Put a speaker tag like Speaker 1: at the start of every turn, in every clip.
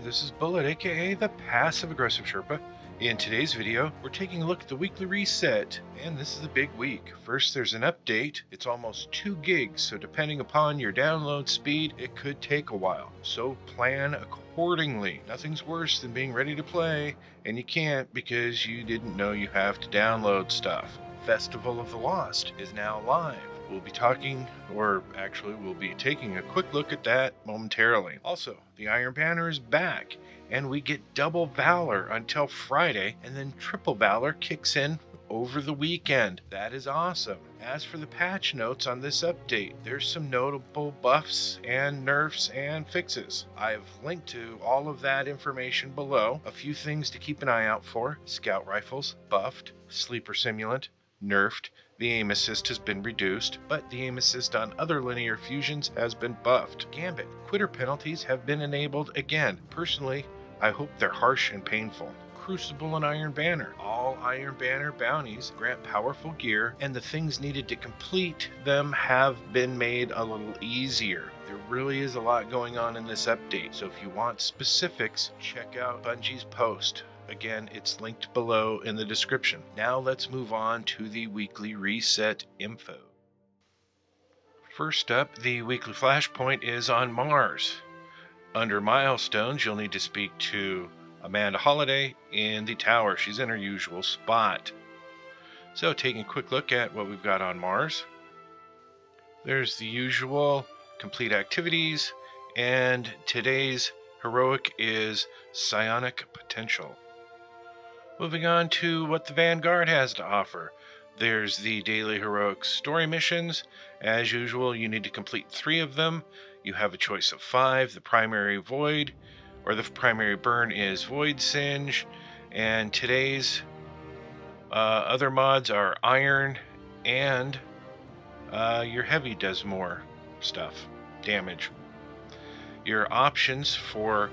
Speaker 1: this is Bullet, aka the Passive Aggressive Sherpa. In today's video, we're taking a look at the weekly reset, and this is a big week. First, there's an update. It's almost 2 gigs, so depending upon your download speed, it could take a while. So plan accordingly. Nothing's worse than being ready to play, and you can't because you didn't know you have to download stuff. Festival of the Lost is now live. We'll be taking a quick look at that momentarily. Also, the Iron Banner is back, and we get double Valor until Friday, and then triple Valor kicks in over the weekend. That is awesome. As for the patch notes on this update, there's some notable buffs and nerfs and fixes. I've linked to all of that information below. A few things to keep an eye out for: scout rifles buffed, sleeper simulant nerfed, the aim assist has been reduced, but the aim assist on other linear fusions has been buffed. Gambit quitter penalties have been enabled again. Personally, I hope they're harsh and painful. Crucible and Iron Banner. All Iron Banner bounties grant powerful gear, and the things needed to complete them have been made a little easier. There really is a lot going on in this update, so if you want specifics, check out Bungie's post. Again, it's linked below in the description. Now let's move on to the weekly reset info. First up, the weekly Flashpoint is on Mars. Under milestones, you'll need to speak to Amanda Holiday in the tower. She's in her usual spot. So taking a quick look at what we've got on Mars. There's the usual complete activities, and today's heroic is Psionic Potential. Moving on to what the Vanguard has to offer. There's the daily heroic story missions. As usual, you need to complete 3 of them. You have a choice of 5. The primary burn is Void Singe, and today's other mods are Iron, and your heavy does more stuff, damage. Your options for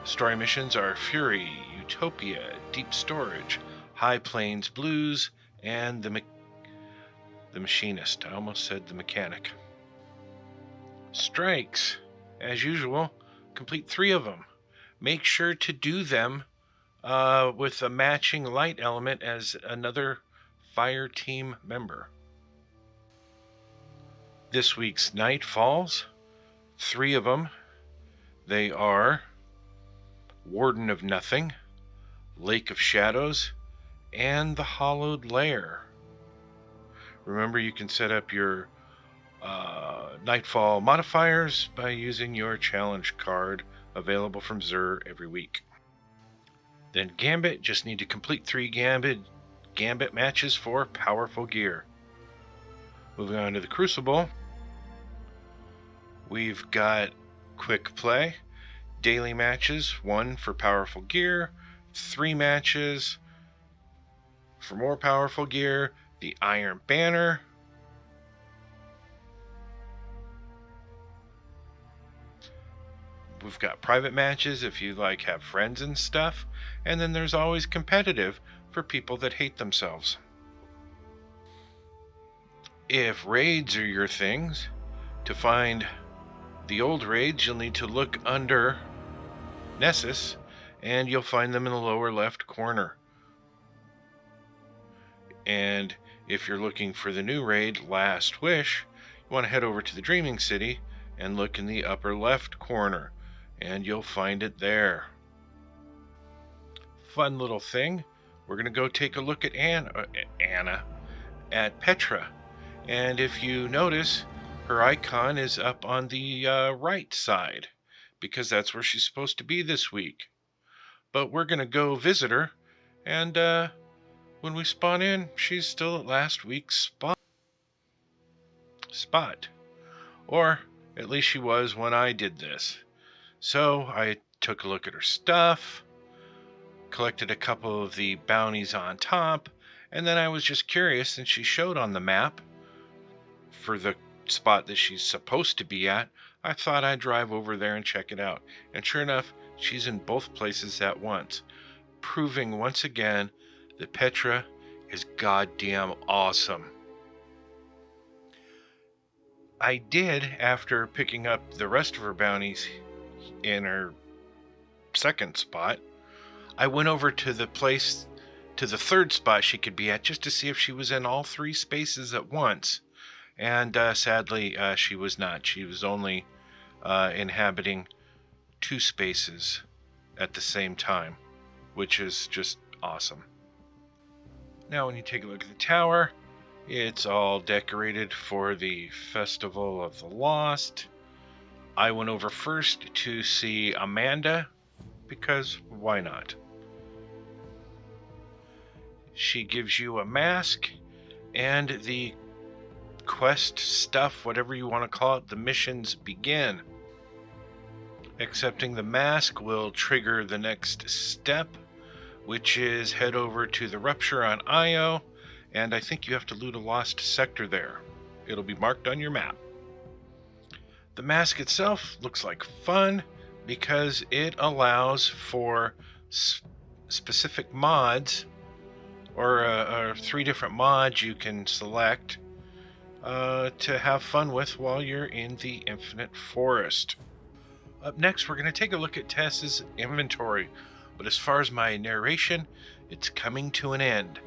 Speaker 1: story missions are Fury, Utopia, Deep Storage, High Plains Blues, and the Machinist. I almost said the Mechanic. Strikes, as usual, complete 3 of them. Make sure to do them with a matching light element as another fire team member. This week's Nightfalls, 3 of them. They are Warden of Nothing, Lake of Shadows, and the Hollowed Lair. Remember, you can set up your Nightfall modifiers by using your challenge card available from Xur every week. Then Gambit, just need to complete 3 Gambit matches for powerful gear. Moving on to the Crucible, we've got quick play, daily matches, 1 for powerful gear, 3 matches for more powerful gear, the Iron Banner, we've got private matches if you have friends and stuff, and then there's always competitive for people that hate themselves. If raids are your things, to find the old raids you'll need to look under Nessus, and you'll find them in the lower left corner. And if you're looking for the new raid, Last Wish, you want to head over to the Dreaming City and look in the upper left corner, and you'll find it there. Fun little thing, we're going to go take a look at Petra, and if you notice, her icon is up on the right side, because that's where she's supposed to be this week. But we're going to go visit her, and when we spawn in, she's still at last week's spot. Or at least she was when I did this. So I took a look at her stuff, collected a couple of the bounties on top, and then I was just curious, since she showed on the map for the spot that she's supposed to be at, I thought I'd drive over there and check it out. And sure enough, she's in both places at once, proving once again that Petra is goddamn awesome. I did, after picking up the rest of her bounties in her second spot. I went over to the third spot she could be at just to see if she was in all three spaces at once. And sadly, she was not. She was only inhabiting two spaces at the same time, which is just awesome. Now when you take a look at the tower, it's all decorated for the Festival of the Lost. I went over first to see Amanda, because why not? She gives you a mask and the quest stuff, whatever you want to call it. The missions begin. Accepting the mask will trigger the next step, which is head over to the Rupture on Io, and I think you have to loot a lost sector there. It'll be marked on your map. The mask itself looks like fun because it allows for specific mods, or 3 different mods you can select to have fun with while you're in the Infinite Forest. Up next, we're going to take a look at Tess's inventory, but as far as my narration, it's coming to an end.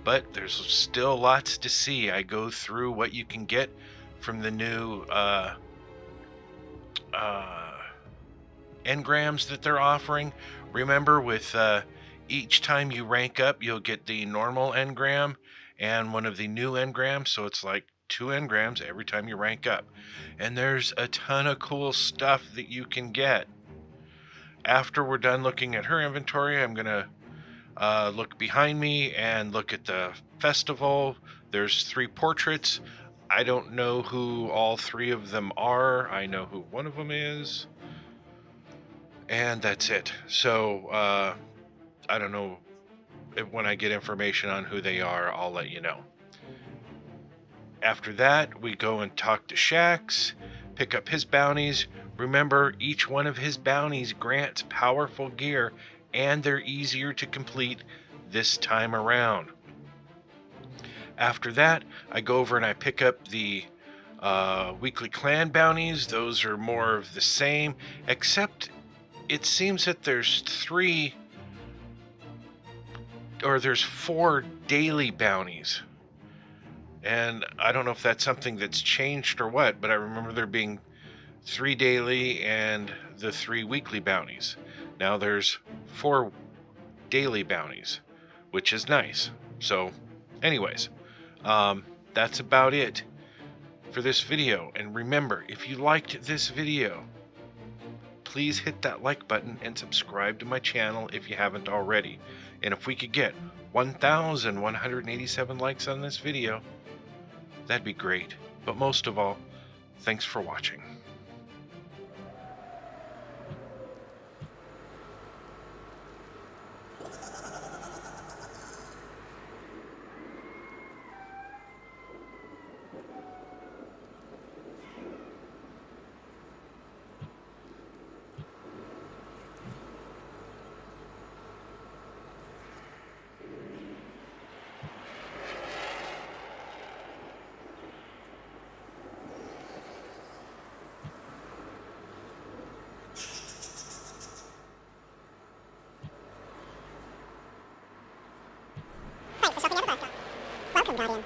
Speaker 1: But there's still lots to see. I go through what you can get from the new engrams that they're offering. Remember, with each time you rank up, you'll get the normal engram and one of the new engrams, so it's like 2 engrams every time you rank up. And there's a ton of cool stuff that you can get. After we're done looking at her inventory, I'm gonna look behind me and look at the festival. There's 3 portraits. I don't know who all 3 of them are. I know who one of them is, and that's it. So I don't know if when I get information on who they are, I'll let you know. After that, we go and talk to Shax, pick up his bounties. Remember, each one of his bounties grants powerful gear, and they're easier to complete this time around. After that, I go over and I pick up the weekly clan bounties. Those are more of the same, except it seems that there's 4 daily bounties. And I don't know if that's something that's changed or what, but I remember there being 3 daily and the 3 weekly bounties. Now there's 4 daily bounties, which is nice. So anyways, that's about it for this video. And remember, if you liked this video, please hit that like button and subscribe to my channel if you haven't already. And if we could get 1,187 likes on this video, that'd be great. But most of all, thanks for watching.
Speaker 2: Welcome, Guardian.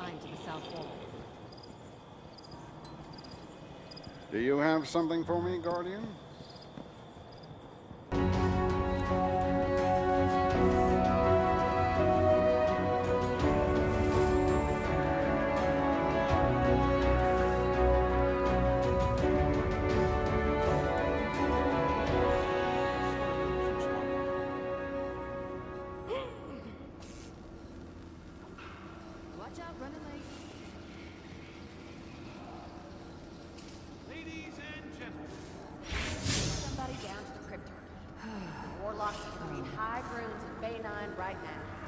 Speaker 2: line to the south wall.
Speaker 3: Do you have something for me, Guardian?
Speaker 2: Watch out, running late.
Speaker 4: Ladies and gentlemen,
Speaker 5: Somebody down to the cryptarchy. Warlocks between high runes and Bay 9 right now.